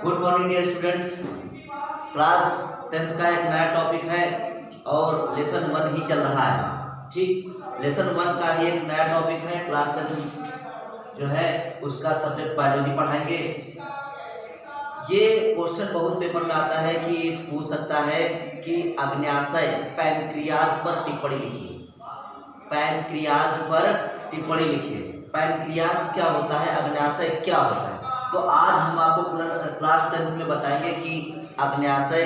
Good morning dear students. Class 10th का एक नया टॉपिक है और लेसन 1 ही चल रहा है। ठीक, लेसन 1 का ही एक नया टॉपिक है। क्लास 10 जो है उसका सब्जेक्ट बायोलॉजी पढ़ाएंगे। ये क्वेश्चन बहुत पेपर में आता है कि पूछ सकता है कि अग्न्याशय पैनक्रियाज पर टिप्पणी लिखिए। पैनक्रियाज पर टिप्पणी लिखिए। पैनक्रियाज क्या होता है, अग्न्याशय क्या होता है। तो आज हम आपको क्लास 10 में बताएंगे कि अग्न्याशय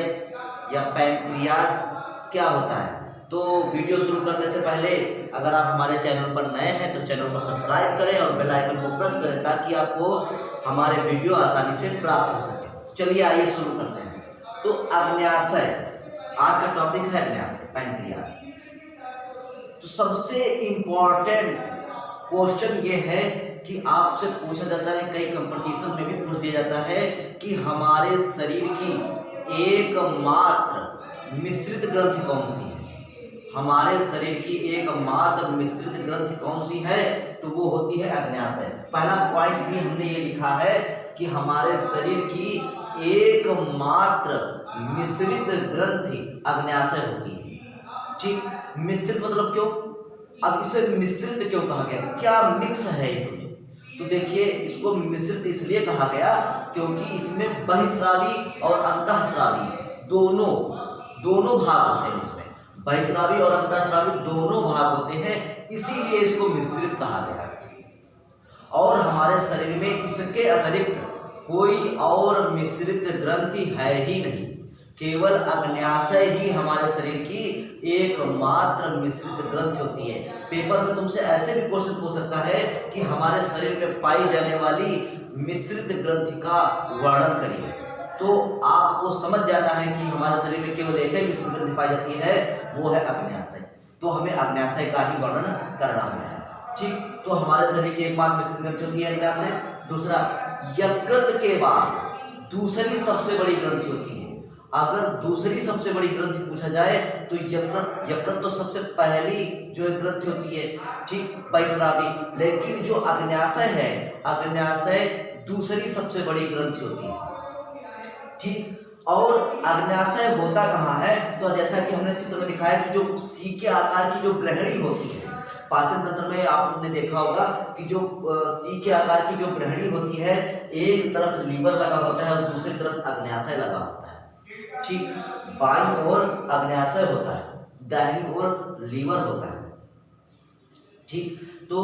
या पैनक्रियाज क्या होता है। तो वीडियो शुरू करने से पहले अगर आप हमारे चैनल पर नए हैं तो चैनल को सब्सक्राइब करें और बेल आइकन को प्रेस करें ताकि आपको हमारे वीडियो आसानी से प्राप्त हो सके। चलिए आइए शुरू करते हैं। तो अग्न्याशय, आज का टॉपिक है अग्न्याशय, पैनक्रियाज। तो सबसे इम्पोर्टेंट क्वेश्चन ये है कि आपसे पूछा जाता है, कई कंपटीशन में भी पूछ दिया जाता है कि हमारे शरीर की एकमात्र मिश्रित ग्रंथि कौन सी है। हमारे शरीर की एकमात्र मिश्रित ग्रंथि कौन सी है, तो वो होती है अग्न्याशय। पहला पॉइंट भी हमने ये लिखा है कि हमारे शरीर की एकमात्र मिश्रित ग्रंथि अग्न्याशय होती है। ठीक, मिश्रित मतलब क्यों, अब इसे मिश्रित क्यों कहा गया, क्या मिक्स है इसमें। तो देखिए, इसको मिश्रित इसलिए कहा गया क्योंकि इसमें बहिस्रावी और अंतःस्रावी दोनों भाग होते हैं। इसमें बहिस्रावी और अंतःस्रावी दोनों भाग होते हैं, इसीलिए इसको मिश्रित कहा गया। और हमारे शरीर में इसके अतिरिक्त कोई और मिश्रित ग्रंथि है ही नहीं, केवल अग्न्याशय ही हमारे शरीर की एकमात्र मिश्रित ग्रंथि होती है। पेपर में तुमसे ऐसे भी क्वेश्चन पूछ सकता है कि हमारे शरीर में पाई जाने वाली मिश्रित ग्रंथि का वर्णन करिए। तो आपको समझ जाना है कि हमारे शरीर में केवल एक ही मिश्रित ग्रंथि पाई जाती है, वो है अग्न्याशय। तो हमें अग्न्याशय का ही वर्णन करना है। ठीक, तो हमारे शरीर की एकमात्र मिश्रित ग्रंथि होती है अग्न्याशय। दूसरा, यकृत के बाद दूसरी सबसे बड़ी ग्रंथि होती है। अगर दूसरी सबसे बड़ी ग्रंथि पूछा जाए तो यकृत तो सबसे पहली जो ग्रंथि होती है, ठीक, बहिस्रावी। लेकिन जो अग्न्याशय है, अग्न्याशय दूसरी सबसे बड़ी ग्रंथि होती है। ठीक, और अग्न्याशय होता कहाँ है, तो जैसा कि हमने चित्र में दिखाया कि जो सी के आकार की जो ग्रहणी होती है, पाचन तंत्र में आपने देखा होगा कि जो सी के आकार की जो ग्रहणी होती है, एक तरफ लीवर लगा होता है और दूसरी तरफ अग्न्याशय लगा होता है। ठीक, बाईं ओर अग्न्याशय होता है, दाहिनी ओर लीवर होता है। ठीक, तो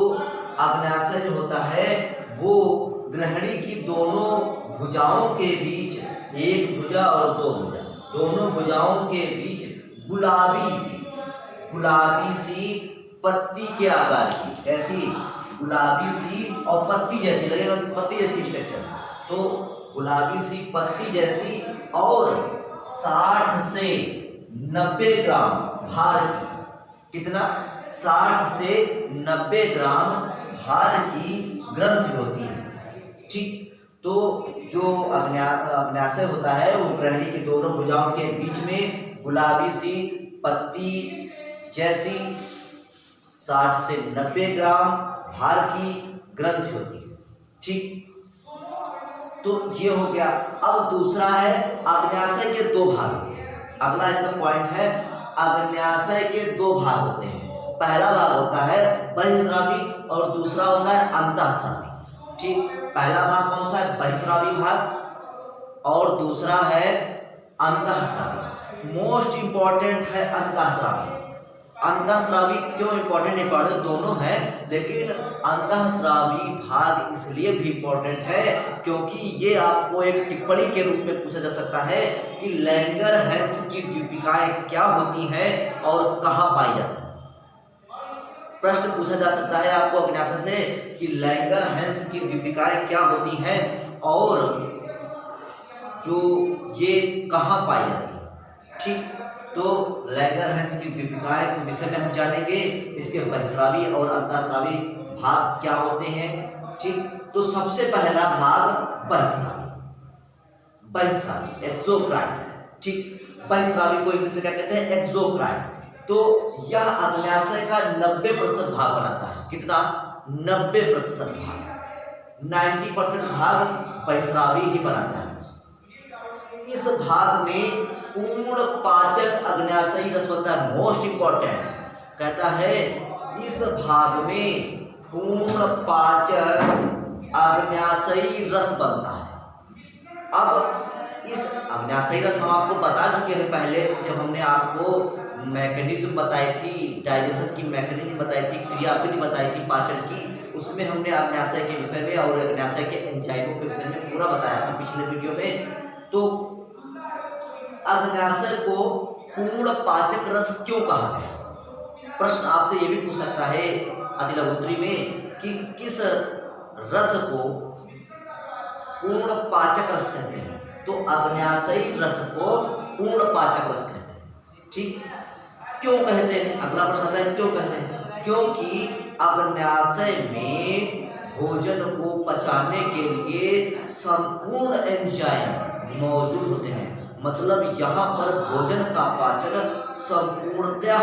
अग्न्याशय जो होता है वो ग्रहणी की दोनों भुजाओं के बीच, एक भुजा और दो भुजा, दोनों भुजाओं के बीच गुलाबी सी पत्ती के आकार की, ऐसी गुलाबी सी और पत्ती जैसी, लगेगा पत्ती जैसी स्ट्रक्चर, तो गुलाबी सी पत्ती जैसी और 60 से 90 ग्राम भार की, कितना, 60 से 90 ग्राम भार की ग्रंथि होती है। ठीक, तो जो अग्न्याशय होता है वो ग्रहणी की दोनों भुजाओं के बीच में गुलाबी सी पत्ती जैसी 60 से 90 ग्राम भार की ग्रंथि होती है। ठीक, तो ये हो गया। अब दूसरा है, अग्न्याशय के दो भाग होते हैं। अगला इसका पॉइंट है, अग्न्याशय के दो भाग होते हैं। पहला भाग होता है बहिस्रावी और दूसरा होता है अंतःस्रावी। ठीक, पहला भाग कौन सा है, बहिस्रावी भाग, और दूसरा है अंतःस्रावी। मोस्ट इंपॉर्टेंट है अंतःस्रावी। अंतःस्रावी क्यों इंपॉर्टेंट दोनों है, लेकिन अंतःस्रावी भाग इसलिए भी इंपॉर्टेंट है क्योंकि ये आपको एक टिप्पणी के रूप में पूछा जा सकता है कि लैंगरहैंस की द्वीपिकाएं क्या होती हैं और कहाँ पाई जाती हैं। प्रश्न पूछा जा सकता है आपको अग्न्याशय से कि लैंगरहैंस की द्वीपिकाएं क्या होती हैं और जो ये कहाँ पाई जाती है। ठीक, तो लैंगरहैंस की द्वीपिकाएं के विषय में हम जानेंगे, इसके बहिस्रावी और अंतःस्रावी भाग क्या होते हैं। ठीक, तो सबसे पहला भाग बहिस्रावी एक्सोक्राइन। ठीक, बहिस्रावी को इंग्लिश में क्या कहते हैं, एक्सोक्राइन। तो यह अग्न्याशय का 90% भाग बनाता है। कितना, 90% भाग, 90% भाग बहिस्रावी ही बनाता है। इस भाग में पूर्ण पाचक अग्न्याशयी रस बनता है। मोस्ट इंपॉर्टेंट कहता है इस भाग में पूर्ण पाचक अग्न्याशयी रस बनता है। अब इस अग्न्याशयी रस हम आपको बता चुके हैं पहले, जब हमने आपको मैकेनिज्म बताई थी, डाइजेशन की मैकेनिज्म बताई थी, क्रियाविधि बताई थी पाचन की, उसमें हमने अग्न्याशय के विषय में और अग्न्याशय के एंजाइमों के विषय में पूरा बताया था पिछले वीडियो में। तो अग्न्याशय को पूर्ण पाचक रस क्यों कहा गया? प्रश्न आपसे ये भी पूछ सकता है अति लघुत्तरी में कि किस रस को पूर्ण पाचक रस कहते हैं? तो अग्न्याशयी रस को पूर्ण पाचक रस कहते हैं। ठीक, क्यों कहते हैं? अगला प्रश्न आता है क्यों कहते हैं? क्योंकि अग्न्याशय में भोजन को पचाने के लिए संपूर्ण एंजाइम मौजूद होते हैं। मतलब यहाँ पर भोजन का पाचन संपूर्णतया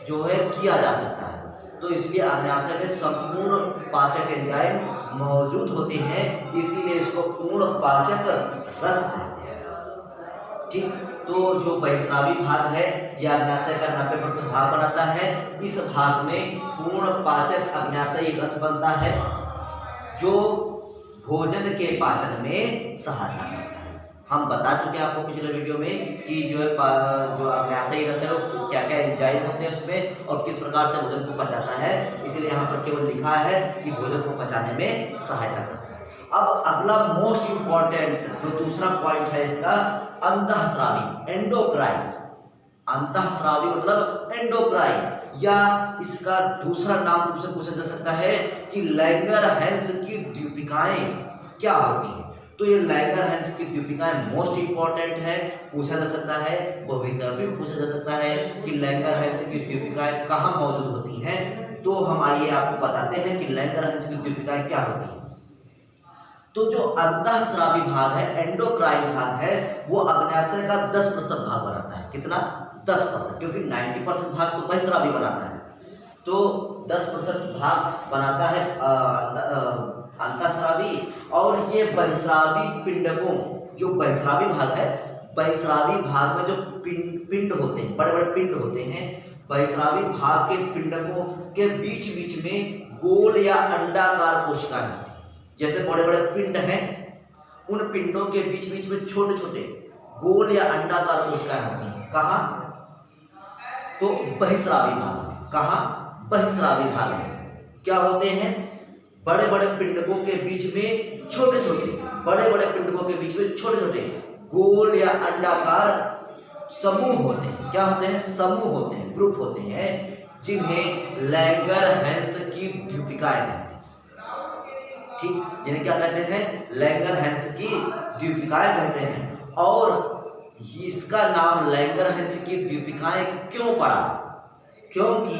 जो है किया जा सकता है। तो इसलिए अग्न्याशय में संपूर्ण पाचक एंजाइम मौजूद होते हैं, इसीलिए इसको पूर्ण पाचक रस कहते हैं। ठीक, तो जो बहिस्रावी भाग है यह अग्न्याशय का 90% भाग बनाता है। इस भाग में पूर्ण पाचक अग्न्याशयी रस बनता है जो भोजन के पाचन में सहायता करता है। हम बता चुके हैं आपको पिछले वीडियो में कि जो अग्न्याशयी रस है वो क्या क्या एंजाइम होते हैं उसमें और किस प्रकार से भोजन को पचाता है। इसलिए यहाँ पर केवल लिखा है कि भोजन को पचाने में सहायता करता है। अब अगला मोस्ट इंपॉर्टेंट जो दूसरा पॉइंट है इसका, अंतःस्रावी एंडोक्राइन। अंतःस्रावी मतलब एंडोक्राइन, या इसका दूसरा नाम तुमसे पूछा जा सकता है कि लैंगरहैंस की द्वीपिकाएं क्या होती हैं? तो ये लैंगरहैंस की द्वीपिकाएं मोस्ट इंपॉर्टेंट है, पूछा जा सकता है। बहुविकल्प भी पूछा जा सकता है कि लैंगरहैंस की द्वीपिकाएं कहाँ मौजूद होती हैं। तो हम आइए आपको बताते हैं कि लैंगरहैंस की द्वीपिकाएं क्या होती हैं। तो जो अंतःस्रावी भाग है, एंडोक्राइन भाग है, वो अग्न्याशय का 10% भाग बनाता है। कितना? 10%, क्योंकि 90% भाग तो बहिस्रावी बनाता है। तो 10% भाग बनाता है अंतःस्रावी। और ये बहिस्रावी पिंडकों, जो बहिस्रावी भाग है, बहिस्रावी भाग में जो पिंड होते हैं, बड़े बड़े पिंड होते हैं, बहिस्रावी भाग के पिंडकों के बीच बीच में गोल या अंडाकार कोशिकाएं होती हैं। जैसे बड़े बड़े पिंड हैं, उन पिंडों के बीच बीच में छोटे छोटे गोल या अंडाकार कोशिकाएं होती हैं। कहाँ? तो बहिस्रावी भाग में। कहाँ? बहिस्रावी भाग में क्या होते हैं? बड़े बड़े पिंडकों के बीच में छोटे छोटे, बड़े बड़े पिंडकों के बीच में छोटे छोटे गोल या अंडाकार समूह होते हैं। क्या होते हैं? समूह होते हैं, ग्रुप होते हैं, जिन्हें लैंगरहैंस की द्वीपिकाएं कहते हैं। ठीक, जिन्हें क्या कहते हैं? लैंगरहैंस की द्वीपिकाएं कहते हैं। और इसका नाम लैंगरहैंस की द्वीपिकाएं क्यों पड़ा? क्योंकि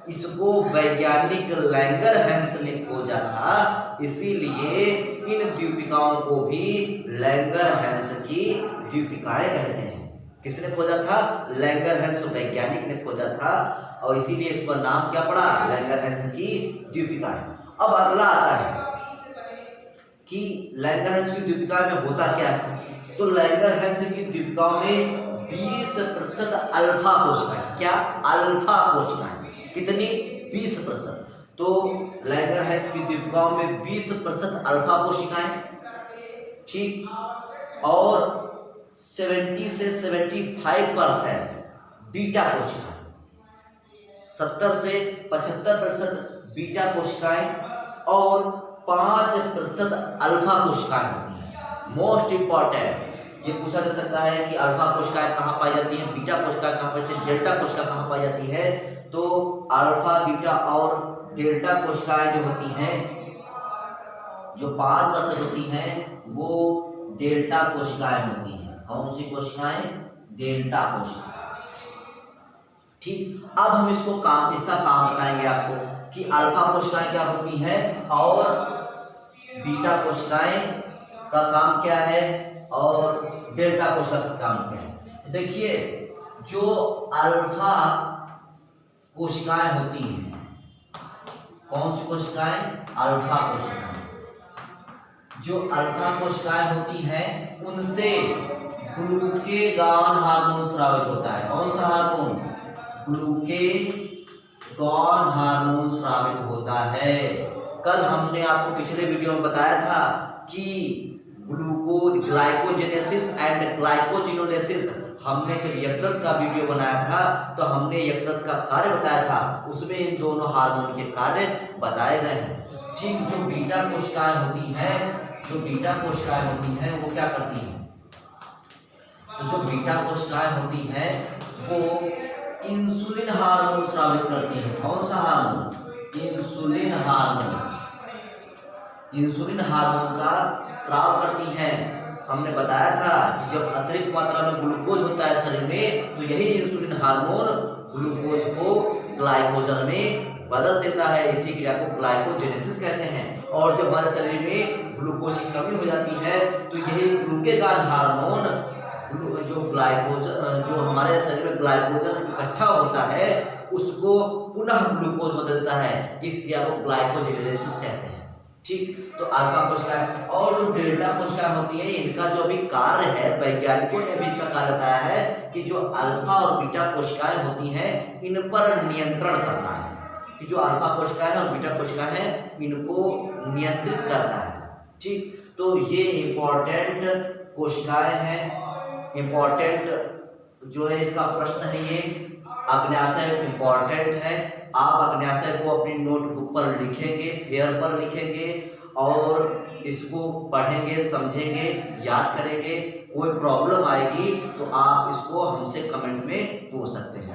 इसको वैज्ञानिक लैंगरहैंस ने खोजा था, इसीलिए इन द्वीपिकाओं को भी लैंगरहैंस की द्वीपिकाएं कहते हैं। किसने खोजा था? लैंगरहैंस वैज्ञानिक ने खोजा था, और इसीलिए इसका नाम क्या पड़ा? लैंगरहैंस की द्वीपिकाएं। अब अगला आता है कि लैंगरहैंस की द्वीपिकाएं में होता क्या है। तो लैंगरहैंस की द्वीपिकाओं में 20% अल्फा कोशिकाएं। क्या? अल्फा कोशिकाएं। कितनी? 20%। तो लैंगरहैंस की द्वीपिकाओं में 20% अल्फा कोशिकाएं, ठीक, और 70 से 75% बीटा कोशिकाएं, 70 से 75% बीटा कोशिकाएं और 5% अल्फा कोशिकाएं होती हैं। मोस्ट इंपॉर्टेंट ये पूछा जा सकता है कि अल्फा कोशिकाएं कहाँ पाई जाती हैं, बीटा कोशिकाएं कहाँ पाई जाती है, डेल्टा कोशिका कहाँ पाई जाती है। तो अल्फा, बीटा और डेल्टा कोशिकाएं जो होती हैं, जो 5% होती हैं, वो डेल्टा कोशिकाएं होती हैं। कौन सी कोशिकाएं? डेल्टा कोशिकाएं। ठीक, अब हम इसका काम बताएंगे आपको कि अल्फा कोशिकाएं क्या होती हैं और बीटा कोशिकाएं का काम क्या है और डेल्टा कोशिका का काम क्या है। देखिए, जो अल्फा कोशिकाएं होती हैं, कौन सी कोशिकाएं? अल्फा कोशिकाएं। जो अल्फा कोशिकाएं होती हैं उनसे ग्लूकेगॉन हार्मोन स्रावित होता है। कौन सा हार्मोन? ग्लूकेगॉन हार्मोन स्रावित होता है। कल हमने आपको पिछले वीडियो में बताया था कि ग्लूकोज ग्लाइकोजेनेसिस एंड ग्लाइकोजिनोलिसिस, हमने जब यकृत का वीडियो बनाया था तो हमने यकृत का कार्य बताया था, उसमें इन दोनों हार्मोन के कार्य बताए गए हैं। ठीक, जो बीटा कोशिकाएं होती हैं, वो क्या करती हैं? तो जो बीटा कोशिकाएं होती हैं वो इंसुलिन हार्मोन स्रावित करती हैं। कौन सा हार्मोन? इंसुलिन हार्मोन का स्राव करती हैं। हमने बताया था कि जब अतिरिक्त मात्रा में ग्लूकोज होता है शरीर में तो यही इंसुलिन हार्मोन ग्लूकोज को ग्लाइकोजन में बदल देता है। इसी क्रिया को ग्लाइकोजेनेसिस कहते हैं। और जब हमारे शरीर में ग्लूकोज की कमी हो जाती है तो यही ग्लूकेगॉन हार्मोन जो हमारे शरीर में ग्लाइकोजन इकट्ठा होता है उसको पुनः ग्लूकोज बदल देता है। इस क्रिया को ग्लाइकोजेनेसिस कहते हैं। ठीक, तो अल्फा कोशिकाएं और जो डेल्टा कोशिकाएं होती है, इनका जो अभी कार्य है, वैज्ञानिकों ने भी इसका कार्य बताया है कि जो अल्फा और बीटा कोशिकाएं होती हैं इन पर नियंत्रण करना है। कि जो अल्फा कोशिकाएं और बीटा कोशिकाएं हैं इनको नियंत्रित करता है। ठीक, तो ये इंपॉर्टेंट कोशिकाएं हैं। इंपॉर्टेंट जो है इसका प्रश्न है, ये अग्न्याशय इंपॉर्टेंट है। आप अग्न्याशय को अपनी नोटबुक पर लिखेंगे, फेयर पर लिखेंगे और इसको पढ़ेंगे, समझेंगे, याद करेंगे। कोई प्रॉब्लम आएगी तो आप इसको हमसे कमेंट में पूछ सकते हैं।